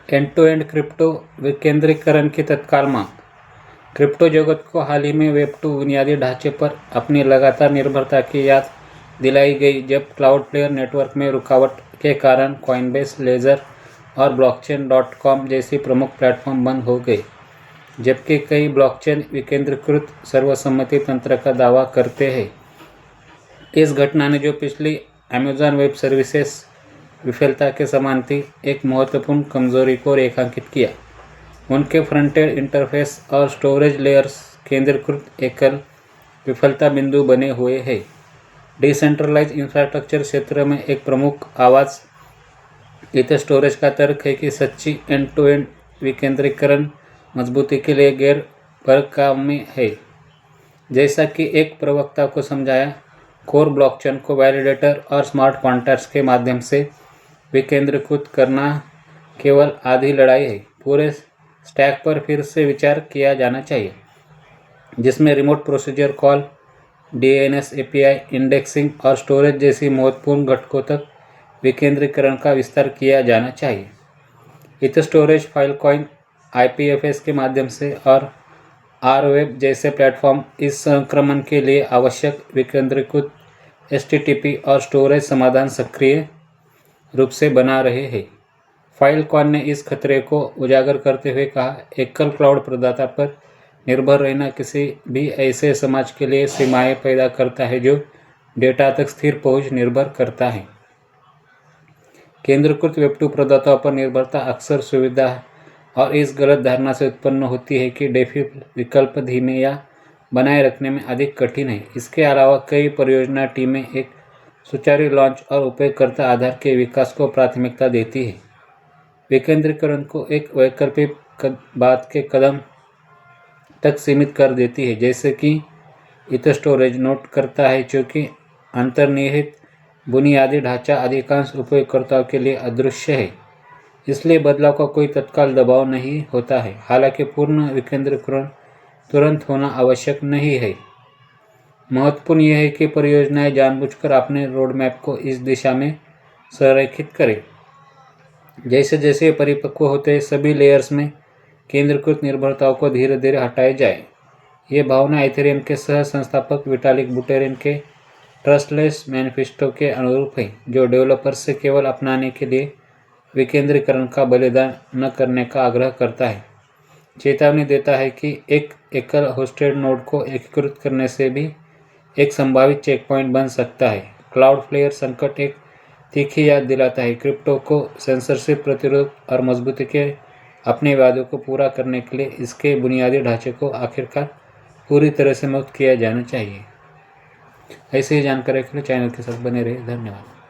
And to and crypto विकेंद्रीकरण की तत्काल मांग। क्रिप्टो जगत को हाल ही में वेब 2 बुनियादी ढांचे पर अपनी लगातार निर्भरता की याद दिलाई गई, जब क्लाउडफ्लेयर नेटवर्क में रुकावट के कारण कॉइनबेस, लेजर और ब्लॉकचेन.कॉम जैसी प्रमुख प्लेटफॉर्म बंद हो गए, जबकि कई ब्लॉकचेन विकेंद्रीकृत सर्वसम्मति तंत्र का दावा करते हैं। इस घटना ने, जो पिछली अमेज़न वेब सर्विसेज विफलता के समान थी, एक महत्वपूर्ण कमजोरी को रेखांकित किया। उनके फ्रंट-एंड इंटरफेस और स्टोरेज लेयर्स केंद्रीकृत एकल विफलता बिंदु बने हुए हैं। डिसेंट्रलाइज इंफ्रास्ट्रक्चर क्षेत्र में एक प्रमुख आवाज़ इथर स्टोरेज का तर्क है कि सच्ची एंड-टू-एंड विकेंद्रीकरण मजबूती के लिए गैर परगामी है। जैसा कि एक प्रवक्ता को समझाया, कोर ब्लॉकचेन को वैलिडेटर और स्मार्ट कॉन्ट्रैक्ट्स के माध्यम से विकेंद्रीकृत करना केवल आधी लड़ाई है। पूरे स्टैक पर फिर से विचार किया जाना चाहिए, जिसमें remote procedure call, DNS API, indexing और स्टोरेज जैसी महत्वपूर्ण घटकों तक विकेंद्रीकरण का विस्तार किया जाना चाहिए। इथर स्टोरेज, फाइलकॉइन, आईपीएफएस के माध्यम से और आरवेब जैसे प्लेटफॉर्म इस संक्रमण के लिए आवश्यक विकेंद्रीकृत एचटीटीपी और स्टोरेज समाधान सक्रिय रूप से बना रहे हैं। फाइलकॉइन ने इस खतरे को उजागर करते हुए कहा, एकल क्लाउड प्रदाता पर निर्भर रहना किसी भी ऐसे समाज के लिए सीमाएं पैदा करता है जो डेटा तक स्थिर पहुंच निर्भर करता है। केंद्रीकृत वेब 2 प्रदाताओं पर निर्भरता अक्सर सुविधा और इस गलत धारणा से उत्पन्न होती है कि डेफी विकल्प धीमे या बनाए रखने में अधिक कठिन है। इसके अलावा कई परियोजना टीमें एक सुचारू लॉन्च और उपयोगकर्ता आधार के विकास को प्राथमिकता देती है। विकेंद्रीकरण को एक वैकल्पिक बाद के कदम तक सीमित कर देती है, जैसे कि इथर स्टोरेज नोट करता है, क्योंकि अंतर्निहित बुनियादी ढांचा अधिकांश उपयोगकर्ताओं के लिए अदृश्य है। इसलिए बदलाव का कोई तत्काल दबाव नहीं होता है। हालांकि पूर्ण विकेंद्रीकरण तुरंत होना आवश्यक नहीं है। महत्वपूर्ण यह है कि परियोजनाएं जानबूझकर अपने रोडमैप को इस दिशा में संरेखित करें। जैसे जैसे परिपक्व होते सभी लेयर्स में केंद्रीकृत निर्भरताओं को धीरे धीरे हटाए जाए। ये भावना इथेरियम के सह संस्थापक विटालिक बुटेरिन के ट्रस्टलेस मैनिफेस्टो के अनुरूप है, जो डेवलपर्स से केवल अपनाने के लिए विकेंद्रीकरण का बलिदान न करने का आग्रह करता है। चेतावनी देता है कि एक एकल होस्टेड नोड को एकीकृत करने से भी एक संभावित चेकपॉइंट बन सकता है। क्लाउडफ्लेयर संकट एक तीखी याद दिलाता है, क्रिप्टो को सेंसरशिप प्रतिरोध और मजबूती के अपने वादों को पूरा करने के लिए इसके बुनियादी ढांचे को आखिरकार पूरी तरह से मुक्त किया जाना चाहिए। ऐसी ही जानकारी के लिए चैनल के साथ बने रहिए। धन्यवाद।